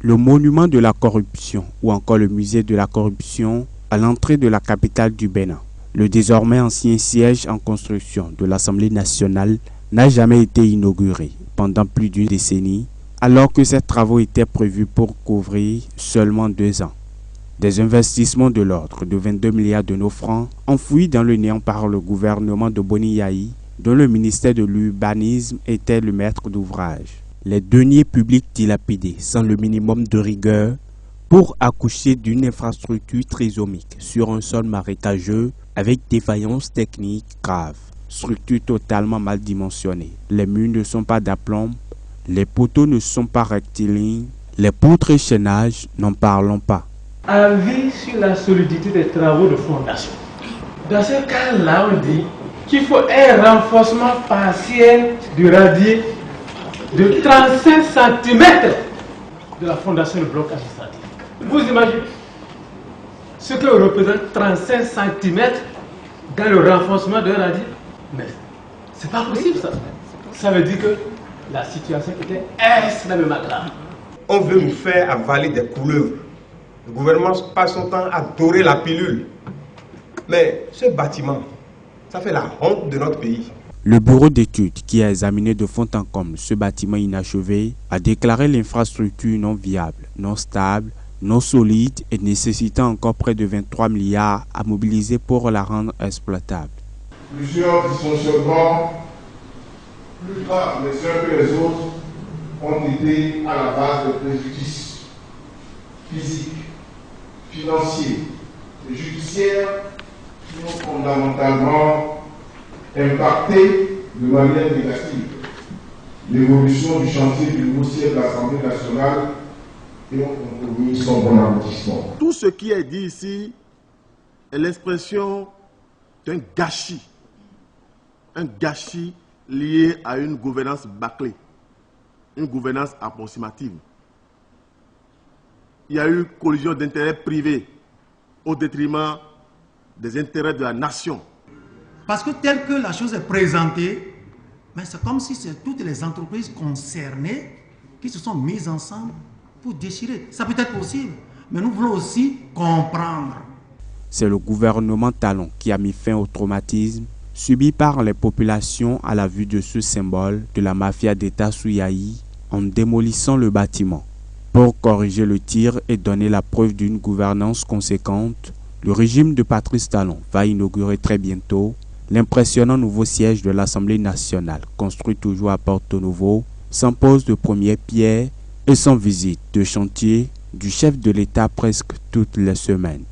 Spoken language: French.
Le monument de la corruption ou encore le musée de la corruption à l'entrée de la capitale du Bénin. Le désormais ancien siège en construction de l'Assemblée nationale n'a jamais été inauguré pendant plus d'une décennie, alors que ces travaux étaient prévus pour couvrir seulement 2 ans. Des investissements de l'ordre de 22 milliards de nos francs enfouis dans le néant par le gouvernement de Boni Yayi, dont le ministère de l'Urbanisme était le maître d'ouvrage. Les deniers publics dilapidés sans le minimum de rigueur pour accoucher d'une infrastructure trisomique sur un sol marécageux avec défaillances techniques graves. Structure totalement mal dimensionnée. Les murs ne sont pas d'aplomb, les poteaux ne sont pas rectilignes, les poutres et chaînages, n'en parlons pas. Avis sur la solidité des travaux de fondation. Dans ce cas-là, on dit qu'il faut un renforcement partiel du radier de 35 cm de la fondation du bloc administratif. Vous imaginez ce que représente 35 cm dans le renforcement d'un radier? Mais c'est pas possible ça. Ça veut dire que la situation était extrêmement grave. On veut nous faire avaler des couleuvres. Le gouvernement passe son temps à dorer la pilule. Mais ce bâtiment, ça fait la honte de notre pays. Le bureau d'études qui a examiné de fond en comble ce bâtiment inachevé a déclaré l'infrastructure non viable, non stable, non solide et nécessitant encore près de 23 milliards à mobiliser pour la rendre exploitable. Plusieurs dysfonctionnements, plus graves les uns que les autres, ont été à la base de préjudices physiques, financiers et judiciaires qui ont fondamentalement impacté de manière négative l'évolution du chantier du nouveau siège de l'Assemblée nationale et ont compromis son bon aboutissement. Tout ce qui est dit ici est l'expression d'un gâchis lié à une gouvernance bâclée, une gouvernance approximative. Il y a eu collision d'intérêts privés au détriment des intérêts de la nation. Parce que tel que la chose est présentée, c'est comme si c'est toutes les entreprises concernées qui se sont mises ensemble pour déchirer. Ça peut être possible, mais nous voulons aussi comprendre. C'est le gouvernement Talon qui a mis fin au traumatisme subi par les populations à la vue de ce symbole de la mafia d'État sous Yayi en démolissant le bâtiment. Pour corriger le tir et donner la preuve d'une gouvernance conséquente, le régime de Patrice Talon va inaugurer très bientôt l'impressionnant nouveau siège de l'Assemblée nationale, construit toujours à Porto Novo, sans pose de première pierre et sans visite de chantier du chef de l'État presque toutes les semaines.